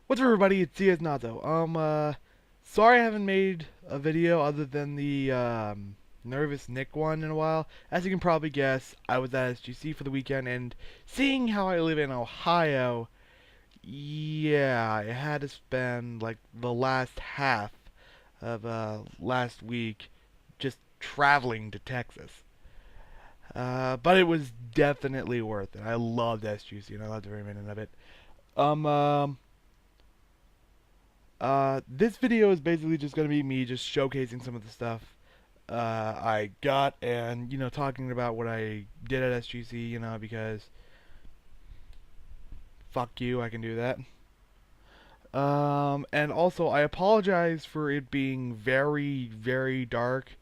What's up, everybody? It's CS Nazo. Sorry I haven't made a video other than the Nervous Nick one in a while. As you can probably guess, I was at SGC for the weekend, and seeing how I live in Ohio, yeah, I had to spend like the last half of last week just traveling to Texas. But it was definitely worth it. I loved SGC, and I loved every minute of it. Um, um, this video is basically just gonna be me just showcasing some of the stuff I got, and talking about what I did at SGC. Because fuck you, I can do that. And also I apologize for it being very, very dark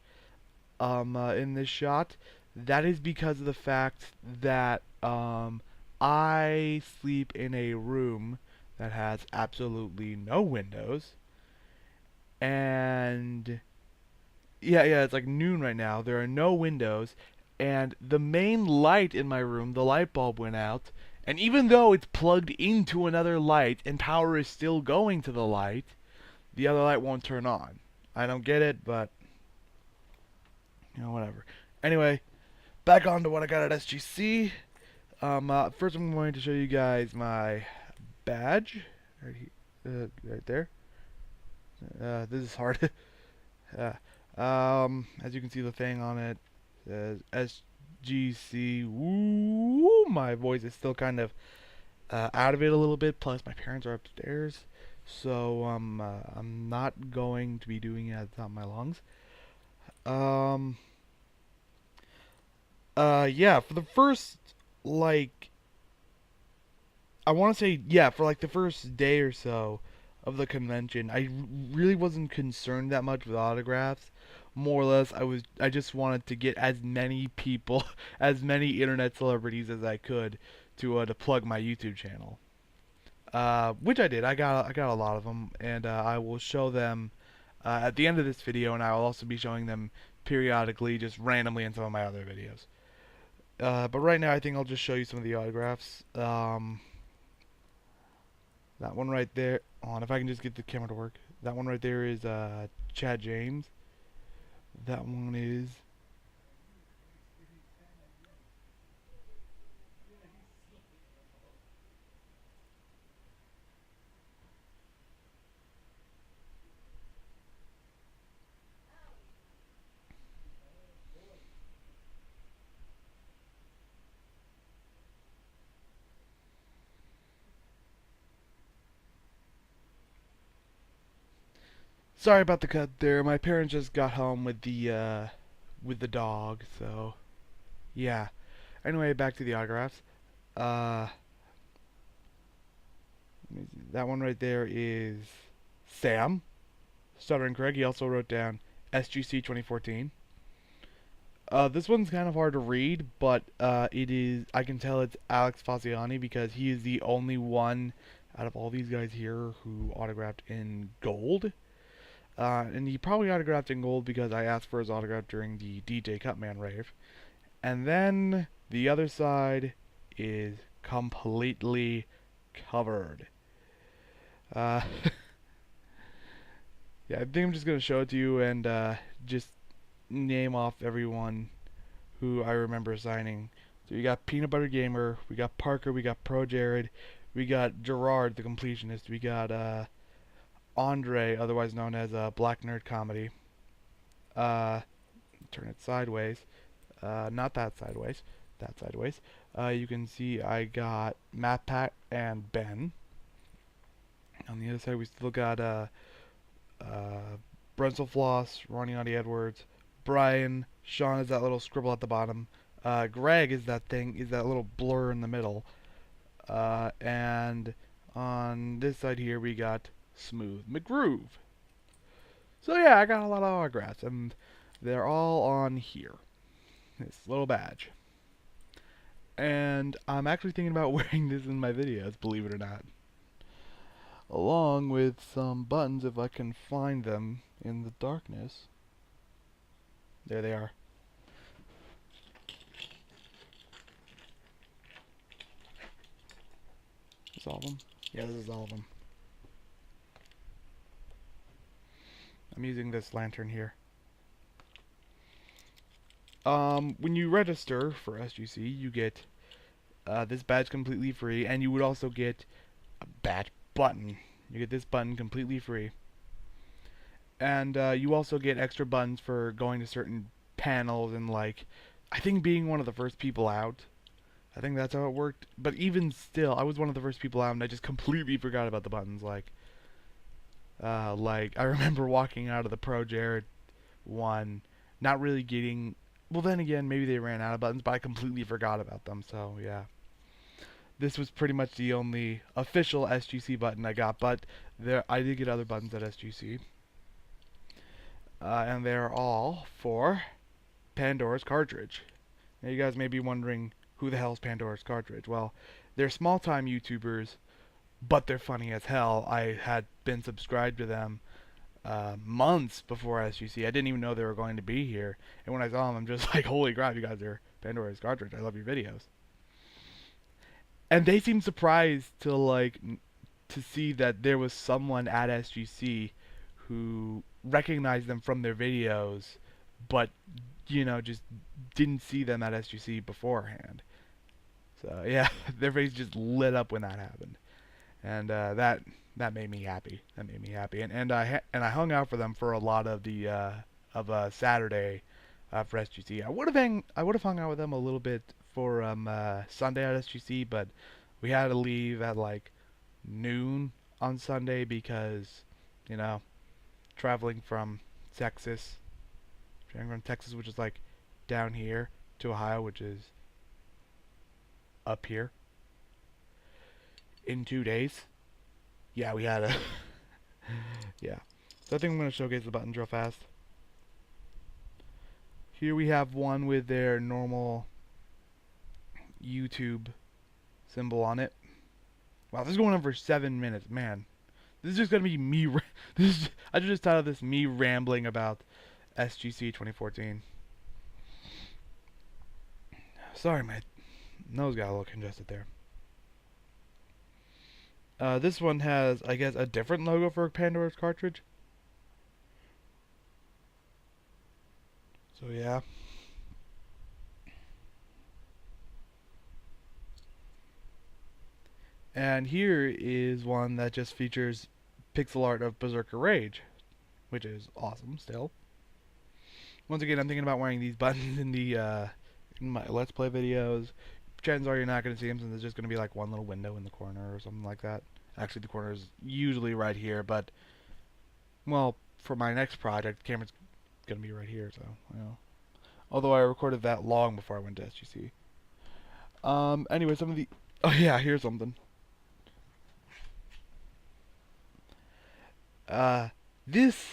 in this shot. That is because of the fact that I sleep in a room that has absolutely no windows, and yeah, it's like noon right now. There are no windows, and the main light in my room, the light bulb went out. And even though it's plugged into another light and power is still going to the light, the other light won't turn on. I don't get it, but whatever. Anyway, back on to what I got at SGC. First I'm going to show you guys my badge, right there. This is hard. uh, as you can see, the thing on it says SGC. Woo! My voice is still kind of out of it a little bit. Plus, my parents are upstairs, so I'm not going to be doing it at the top of my lungs. Um, yeah, for the first like, I want to say yeah, for like the first day or so of the convention, I really wasn't concerned that much with autographs. More or less, I just wanted to get as many people, as many internet celebrities as I could to plug my YouTube channel. Which I did. I got a lot of them, and I will show them at the end of this video, and I will also be showing them periodically, just randomly in some of my other videos. But right now, I think I'll just show you some of the autographs. That one right there. On, if I can just get the camera to work. That one right there is Chad James. That one is. Sorry about the cut there. My parents just got home with the dog, so yeah. Anyway, back to the autographs. Uh, that one right there is Sam. Stuttering Craig. He also wrote down SGC 2014. This one's kind of hard to read, but it is. I can tell it's Alex Faziani because he is the only one out of all these guys here who autographed in gold. And he probably autographed in gold because I asked for his autograph during the DJ Cutman rave. And then the other side is completely covered. Uh, yeah, I think I'm just gonna show it to you and just name off everyone who I remember signing. So we got Peanut Butter Gamer, we got Parker, we got Pro Jared, we got Gerard the Completionist, we got Andre, otherwise known as Black Nerd Comedy. Uh, Turn it sideways. Not that sideways. That sideways. You can see I got Matt, Pat, and Ben. On the other side, we still got Brensel Floss, Ronnie Audie Edwards, Brian, Sean is that little scribble at the bottom. Greg is that thing, is that little blur in the middle. And on this side here, we got Smooth McGroove. So yeah, I got a lot of autographs, and they're all on here. This little badge. And I'm actually thinking about wearing this in my videos, believe it or not. Along with some buttons if I can find them in the darkness. There they are. Is all of them? Yeah, this is all of them. I'm using this lantern here. When you register for SGC, you get this badge completely free, and you would also get a badge button. You get this button completely free. And you also get extra buttons for going to certain panels and, like, I think being one of the first people out. I think that's how it worked. But even still, I was one of the first people out, and I just completely forgot about the buttons. Like I remember walking out of the Pro Jared one, not really getting. Well, then again, maybe they ran out of buttons, but I completely forgot about them. So yeah, this was pretty much the only official SGC button I got. But I did get other buttons at SGC, and they're all for Pandora's cartridge. Now you guys may be wondering who the hell's Pandora's cartridge. Well, they're small-time YouTubers, but they're funny as hell. I had been subscribed to them months before SGC. I didn't even know they were going to be here. And when I saw them, I'm just like, holy crap, you guys are Pandora's cartridge. I love your videos. And they seemed surprised to see that there was someone at SGC who recognized them from their videos, but just didn't see them at SGC beforehand. So yeah, their face just lit up when that happened, and that made me happy. That made me happy, and I hung out for them for a lot of the Saturday for SGC. I would have hung out with them a little bit for Sunday at SGC, but we had to leave at like noon on Sunday because traveling from Texas, which is like down here, to Ohio, which is up here, in 2 days. Yeah, we had a yeah. So I think I'm gonna showcase the buttons real fast. Here we have one with their normal YouTube symbol on it. Wow, this is going on for 7 minutes, man. This is just gonna be me. I just titled this "Me Rambling About SGC 2014." Sorry, my nose got a little congested there. This one has, I guess, a different logo for Pandora's cartridge. So yeah. And here is one that just features pixel art of Berserker Rage, which is awesome still. Once again, I'm thinking about wearing these buttons in my Let's Play videos. Chances are you're not going to see them since there's just going to be like one little window in the corner or something like that. Actually, the corner is usually right here, but, well, for my next project, the camera's going to be right here, so, Although I recorded that long before I went to SGC. Anyway, some of the... Oh yeah, here's something. This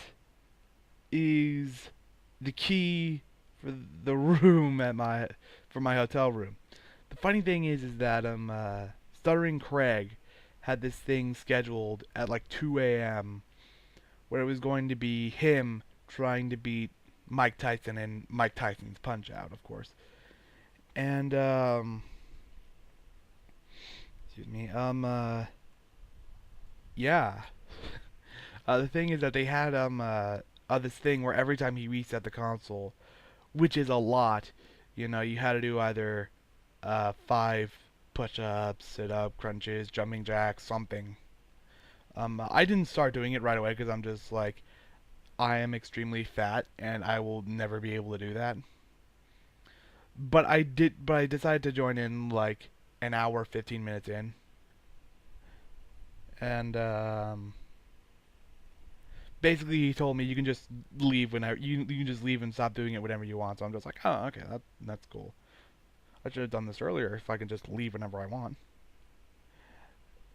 is the key for the room for my hotel room. The funny thing is that Stuttering Craig had this thing scheduled at like 2 a.m. where it was going to be him trying to beat Mike Tyson and Mike Tyson's Punch Out, of course. And excuse me, yeah. The thing is that they had this thing where every time he reset the console, which is a lot, you had to do either 5 push-ups, sit-up, crunches, jumping jacks, something. I didn't start doing it right away because I'm just like, I am extremely fat and I will never be able to do that. But I decided to join in like an hour, 15 minutes in. And basically he told me you can just leave whenever you can just leave and stop doing it whenever you want. So I'm just like, oh, okay, that's cool. I should have done this earlier if I can just leave whenever I want.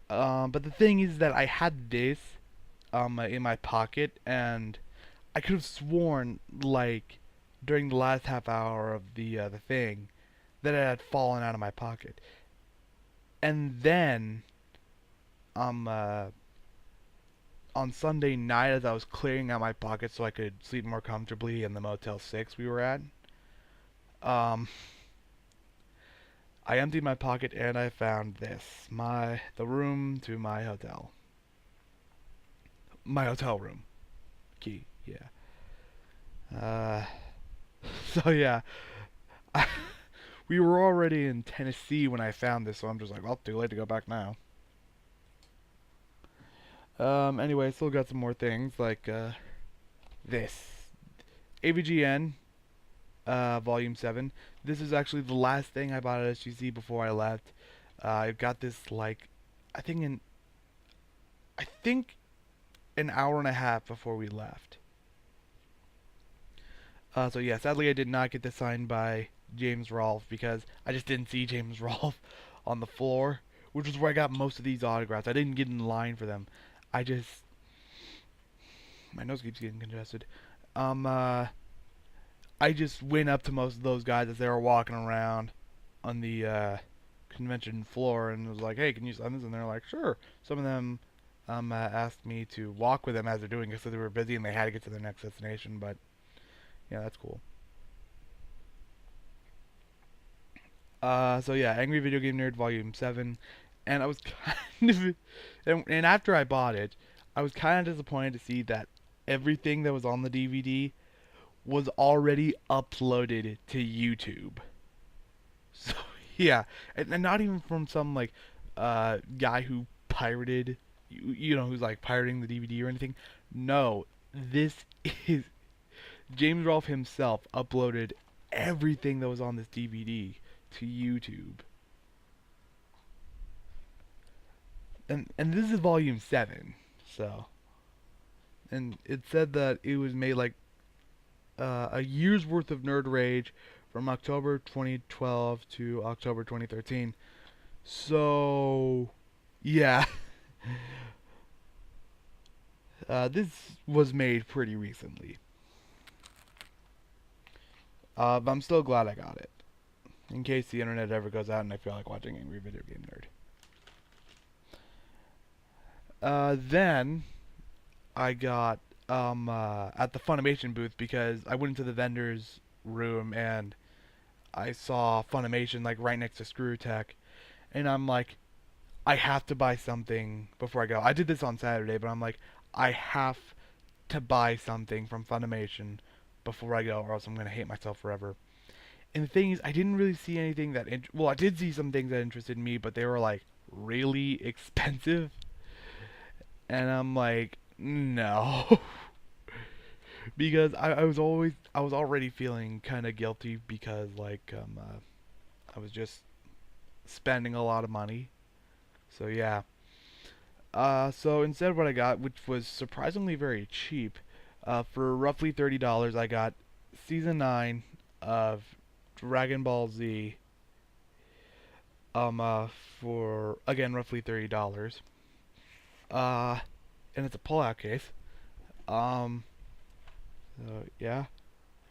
But the thing is that I had this in my pocket, and I could have sworn, like, during the last half hour of the thing, that it had fallen out of my pocket. And then, on Sunday night, as I was clearing out my pocket so I could sleep more comfortably in the Motel 6 we were at, I emptied my pocket and I found this. The room to my hotel. My hotel room. Key, Yeah. So yeah, we were already in Tennessee when I found this, so I'm just like, well, too late to go back now. Anyway, I still got some more things like this AVGN Volume 7. This is actually the last thing I bought at SGC before I left. I got this like I think in I think an hour and a half before we left. So yeah, sadly I did not get this signed by James Rolfe because I just didn't see James Rolfe on the floor, which is where I got most of these autographs. I didn't get in line for them. I just my nose keeps getting congested. Um, uh, I just went up to most of those guys as they were walking around on the convention floor and was like, "Hey, can you sign this?" And they're like, "Sure." Some of them asked me to walk with them as they're doing it, so they were busy and they had to get to their next destination. But yeah, that's cool. So yeah, Angry Video Game Nerd Volume 7, and I was kind of, and after I bought it, I was kind of disappointed to see that everything that was on the DVD was already uploaded to YouTube. So yeah, and not even from some like guy who pirated, who's like pirating the DVD or anything. No, this is James Rolfe himself uploaded everything that was on this DVD to YouTube. And this is volume 7. So, and it said that it was made like a year's worth of nerd rage from October 2012 to October 2013. So, yeah. This was made pretty recently. But I'm still glad I got it. In case the internet ever goes out and I feel like watching Angry Video Game Nerd. Then I got at the Funimation booth because I went into the vendor's room and I saw Funimation like right next to Screw Tech, and I'm like, I have to buy something before I go. I did this on Saturday, but I'm like, I have to buy something from Funimation before I go, or else I'm gonna hate myself forever. And the thing is, I didn't really see anything that well, I did see some things that interested me, but they were like really expensive, and I'm like, no. Because I was already feeling kind of guilty because like I was just spending a lot of money. So yeah. So instead what I got, which was surprisingly very cheap, for roughly $30, I got season 9 of Dragon Ball Z. For again roughly $30. Uh, and it's a pull-out case. Um, so yeah,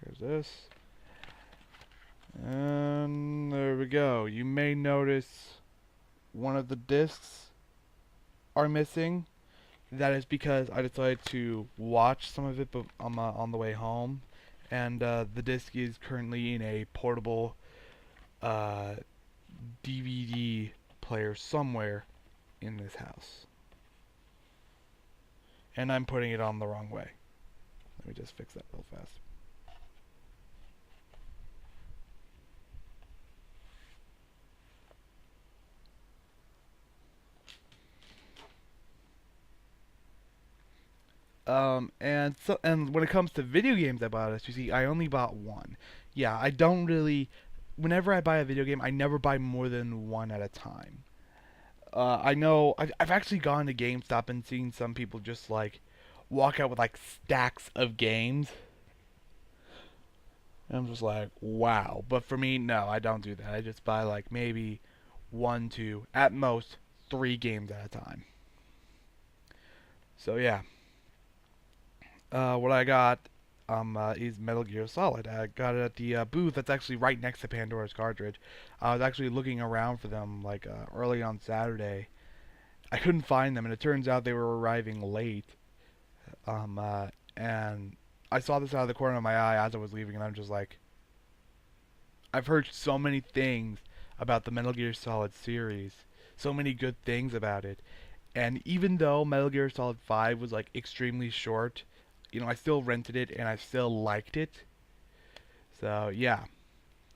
here's this. And there we go. You may notice one of the discs are missing. That is because I decided to watch some of it on the way home, and the disc is currently in a portable uh, DVD player somewhere in this house, and I'm putting it on the wrong way. Let me just fix that real fast. And when it comes to video games I bought, as you see, I only bought one. Yeah, I don't really. Whenever I buy a video game, I never buy more than one at a time. I know I've actually gone to GameStop and seen some people just like walk out with like stacks of games. And I'm just like, wow. But for me, no, I don't do that. I just buy like maybe one, two, at most 3 games at a time. So yeah. What I got is Metal Gear Solid. I got it at the booth that's actually right next to Pandora's Cartridge. I was actually looking around for them like early on Saturday. I couldn't find them, and it turns out they were arriving late. And I saw this out of the corner of my eye as I was leaving, and I'm just like, I've heard so many things about the Metal Gear Solid series, so many good things about it. And even though Metal Gear Solid 5 was like extremely short, I still rented it and I still liked it. So yeah,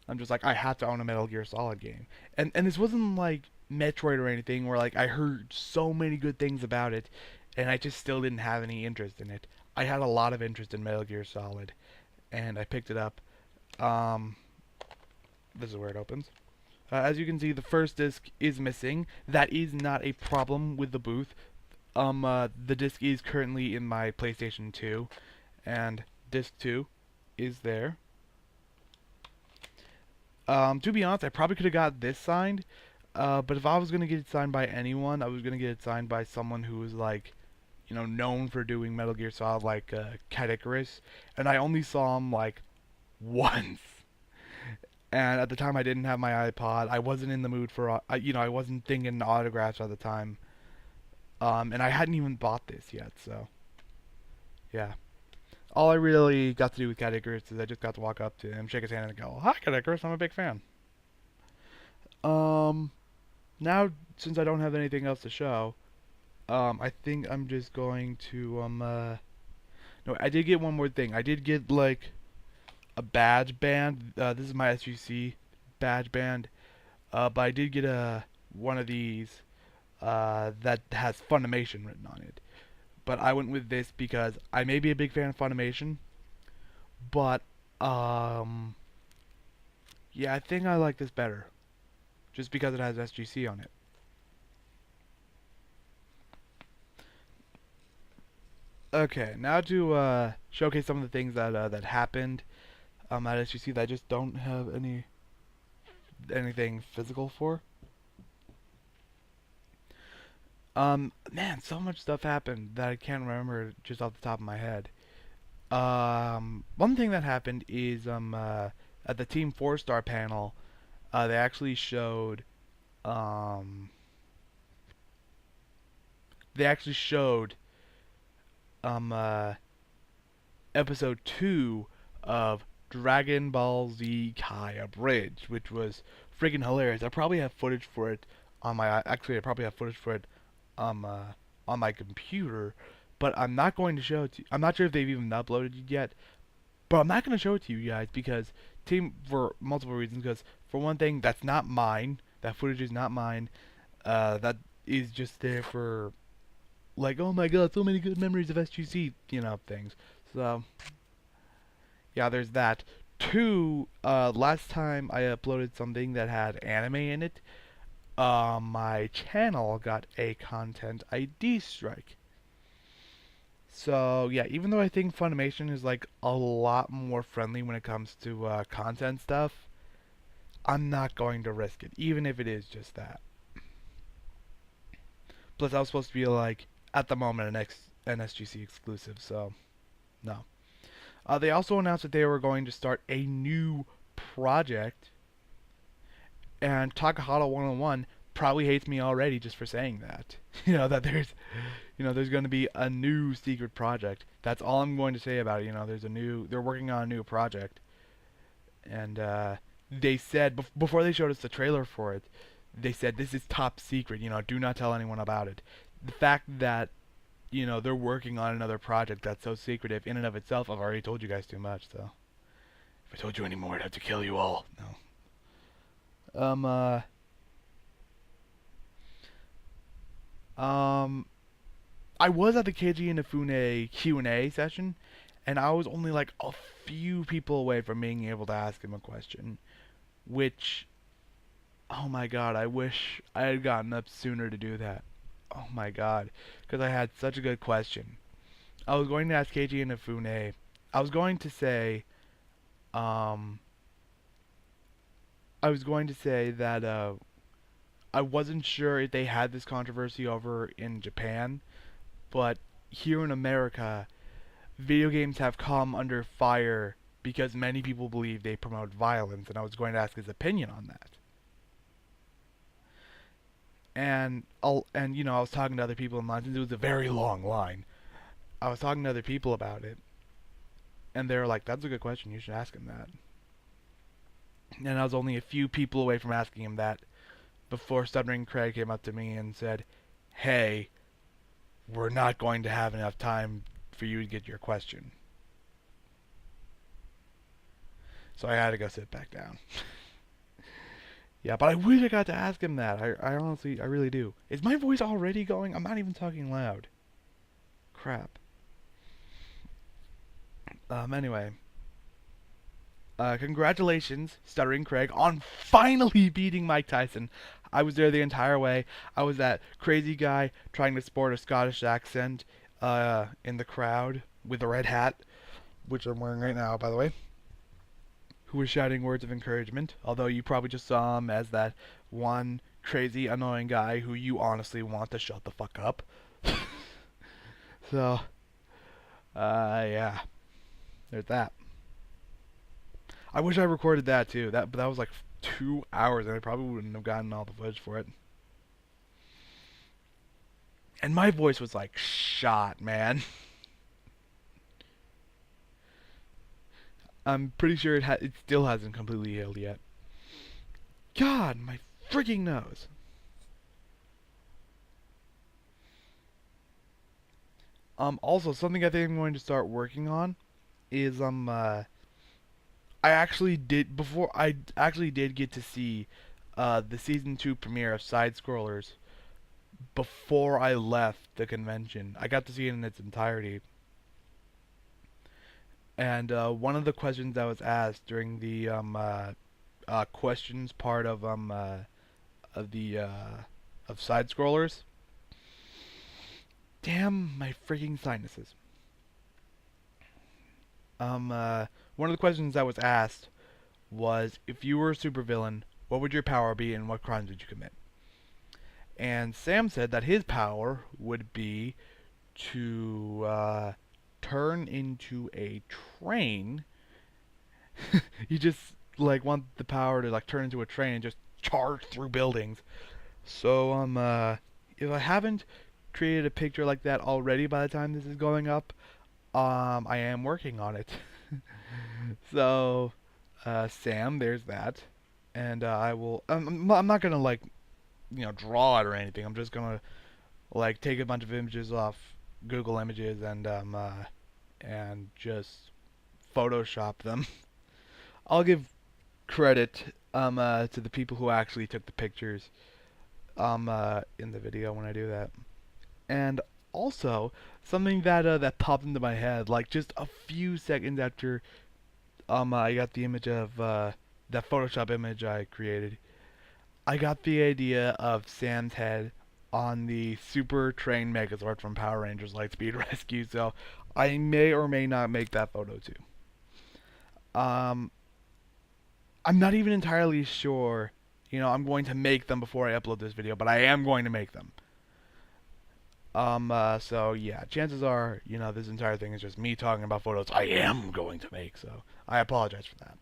I'm just like I have to own a Metal Gear Solid game. And this wasn't like Metroid or anything where like I heard so many good things about it and I just still didn't have any interest in it. I had a lot of interest in Metal Gear Solid and I picked it up. Um, this is where it opens. As you can see, the first disc is missing. That is not a problem with the booth. The disc is currently in my PlayStation 2, and disc 2 is there. To be honest, I probably could have got this signed, but if I was gonna get it signed by anyone, I was gonna get it signed by someone who was like, known for doing Metal Gear Solid, like Cat Icarus, and I only saw him like once. And at the time, I didn't have my iPod. I wasn't in the mood for, I wasn't thinking autographs at the time. And I hadn't even bought this yet, so yeah. All I really got to do with Cat Icarus is I just got to walk up to him, shake his hand, and go, "Hi, Cat Icarus, I'm a big fan." Um, Now since I don't have anything else to show, I think I'm just going to no, I did get one more thing. I did get like a badge band. This is my SGC badge band. But I did get a one of these that has Funimation written on it. But I went with this because I may be a big fan of Funimation, but um, yeah, I think I like this better, just because it has SGC on it. Okay, now to showcase some of the things that happened at SGC that I just don't have anything physical for. Man, so much stuff happened that I can't remember just off the top of my head. One thing that happened is at the Team 4-Star panel, they actually showed um they actually showed um uh episode 2 of Dragon Ball Z Kai Abridged, which was freaking hilarious. I probably have footage for it I probably have footage for it um uh, on my computer, but I'm not going to show it to you. I'm not sure if they've even uploaded it yet, but I'm not going to show it to you guys because for multiple reasons. Because for one thing, that's not mine. That footage is not mine. That is just there for like, oh my god, so many good memories of SGC, things. So yeah, there's that. Two, last time I uploaded something that had anime in it, my channel got a content ID strike. So yeah, even though I think Funimation is like a lot more friendly when it comes to content stuff, I'm not going to risk it, even if it is just that. Plus, I was supposed to be like at the moment an SGC exclusive, so no. They also announced that they were going to start a new project, and Takahata 101 probably hates me already just for saying that. That there's going to be a new secret project. That's all I'm going to say about it. They're working on a new project, and they said before they showed us the trailer for it, they said this is top secret. Do not tell anyone about it. The fact that they're working on another project that's so secretive in and of itself, I've already told you guys too much. So if I told you any more, I'd have to kill you all. No. Um. Uh. Um. I was at the KG Inafune Q&A session, and I was only like a few people away from being able to ask him a question, which, oh my god, I wish I had gotten up sooner to do that. Oh my god, because I had such a good question. I was going to ask KG Inafune. I was going to say, um, I was going to say that I wasn't sure if they had this controversy over in Japan, but here in America, video games have come under fire because many people believe they promote violence, and I was going to ask his opinion on that. And I was talking to other people in line, since it was a very long line. I was talking to other people about it, and they were like, "That's a good question. You should ask him that." And I was only a few people away from asking him that before Stuttering came up to me and said, "Hey, we're not going to have enough time for you to get your question. So I had to go sit back down. Yeah, but I wish I got to ask him that. I honestly, I really do. Is my voice already going? I'm not even talking loud. Crap. Anyway. Congratulations, Stuttering Craig, on finally beating Mike Tyson. I was there the entire way. I was that crazy guy trying to sport a Scottish accent in the crowd with a red hat, which I'm wearing right now, by the way, who was shouting words of encouragement, although you probably just saw him as that one crazy, annoying guy who you honestly want to shut the fuck up. So, yeah, there's that. I wish I recorded that too. But that was like 2 hours, and I probably wouldn't have gotten all the footage for it. And my voice was like shot, man. I'm pretty sure it still hasn't completely healed yet. God, my freaking nose. Also, something I think I'm going to start working on is I actually did get to see the season 2 premiere of Side Scrollers before I left the convention. I got to see it in its entirety. And one of the questions that was asked during the questions part of Side Scrollers. Damn my freaking sinuses. One of the questions that was asked was, if you were a supervillain, what would your power be and what crimes would you commit? And Sam said that his power would be to turn into a train. You just like want the power to like turn into a train and just charge through buildings. So if I haven't created a picture like that already by the time this is going up, I am working on it. So Sam, there's that, and I will. I'm not gonna like draw it or anything. I'm just gonna like take a bunch of images off Google Images and just Photoshop them. I'll give credit to the people who actually took the pictures in the video when I do that. And also something that popped into my head like just a few seconds after I got the image of that Photoshop image I created. I got the idea of Sam's head on the Super Train Megazord from Power Rangers Lightspeed Rescue, so I may or may not make that photo too. I'm not even entirely sure, I'm going to make them before I upload this video, but I am going to make them. So yeah, chances are, this entire thing is just me talking about photos I am going to make, so I apologize for that.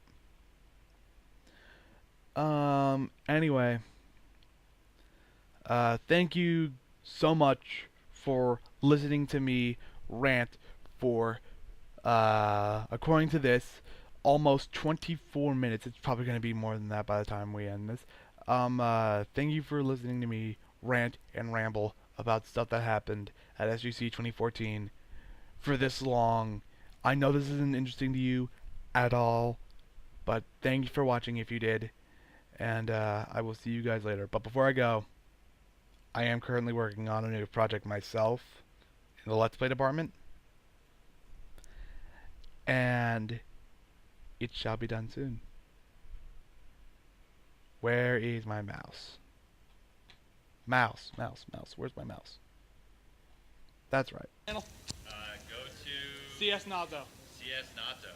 Anyway, thank you so much for listening to me rant for, according to this, almost 24 minutes. It's probably going to be more than that by the time we end this. Thank you for listening to me rant and ramble about stuff that happened at SGC 2014 for this long. I know this isn't interesting to you at all, but thank you for watching if you did, and I will see you guys later. But before I go, I am currently working on a new project myself in the Let's Play department, and it shall be done soon. Where is my mouse? Mouse. Where's my mouse? That's right. Go to CS Nazo. CS Nato.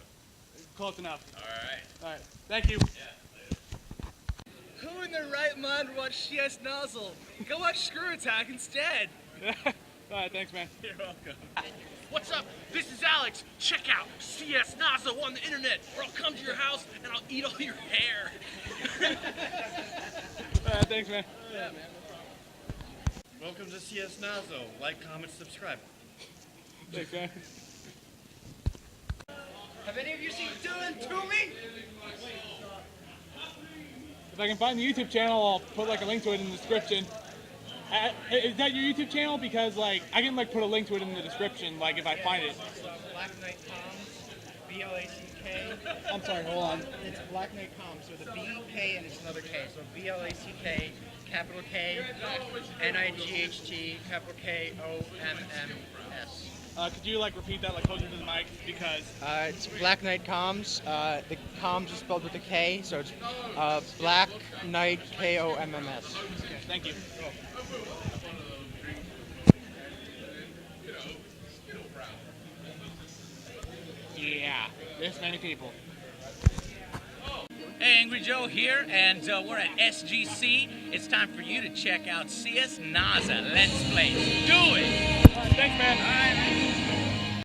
Close enough. Alright. Thank you. Yeah, later. Who in their right mind would watch CS Nozzle? Go watch Screw Attack instead. Alright, thanks, man. You're welcome. What's up? This is Alex. Check out CS Nozzle on the internet, or I'll come to your house and I'll eat all your hair. Alright, thanks, man. Yeah, man. Welcome to CS Nazo. Like, comment, subscribe. Thanks, man. Have any of you seen Dylan Toomey? If I can find the YouTube channel, I'll put like a link to it in the description. Is that your YouTube channel? Because like I can like put a link to it in the description, like if I find it. So Black Knight Comms, B-L-A-C-K. I'm sorry, hold on. It's Black Knight Comms, so the B-K and it's another K. So B-L-A-C-K, capital K, N-I-G-H-T, capital K-O-M-M-S. Could you like repeat that like closer to the mic? Because It's Black Knight Comms. The comms is spelled with a K, so it's Black Knight K-O-M-M-S. okay, thank you. Yeah, this many people. Hey, Angry Joe here, and we're at SGC. It's time for you to check out CS NASA. Let's play. Do it! Thanks, man. All right, man.